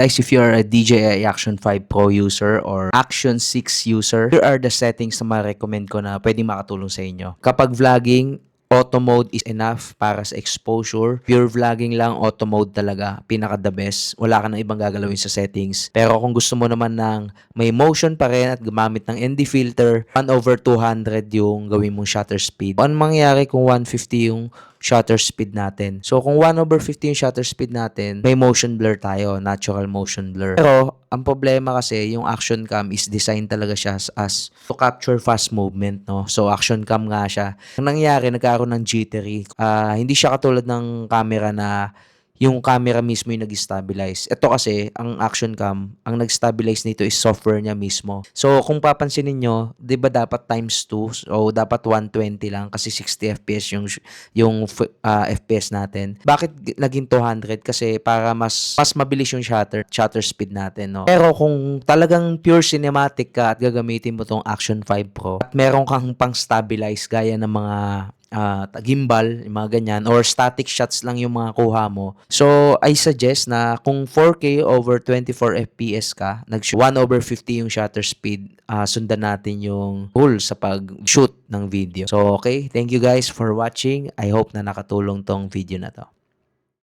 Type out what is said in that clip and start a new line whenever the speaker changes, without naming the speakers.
Guys, if you are a DJI Action 5 Pro user or Action 6 user, here are the settings na ma-recommend ko na pwedeng makatulong sa inyo. Kapag vlogging, auto mode is enough para sa exposure. Pure vlogging lang, auto mode talaga. Pinaka the best. Wala ka nang ibang gagalawin sa settings. Pero kung gusto mo naman ng may motion pa rin at gumamit ng ND filter, 1/200 yung gawin mong shutter speed. Ano mangyayari kung 150 yung shutter speed natin? So, kung 1/50 yung shutter speed natin, may motion blur tayo, natural motion blur. Pero, ang problema kasi, yung action cam is designed talaga siya as to capture fast movement, no? So, action cam nga siya. Ang nangyari, nagkaroon ng jittery. Hindi siya katulad ng camera na yung camera mismo yung nag-stabilize. Ito kasi, ang action cam, ang nag-stabilize nito is software niya mismo. So, kung papansinin nyo, di ba dapat times 2? So, dapat 120 lang kasi 60 FPS yung FPS natin. Bakit naging 200? Kasi para mas mabilis yung shutter speed natin, no? Pero kung talagang pure cinematic ka at gagamitin mo tong Action 5 Pro at meron kang pang-stabilize gaya ng mga gimbal, yung mga ganyan, or static shots lang yung mga kuha mo. So, I suggest na kung 4K over 24 FPS ka, 1/50 yung shutter speed, sundan natin yung rule sa pag-shoot ng video. So, okay. Thank you guys for watching. I hope na nakatulong tong video na to.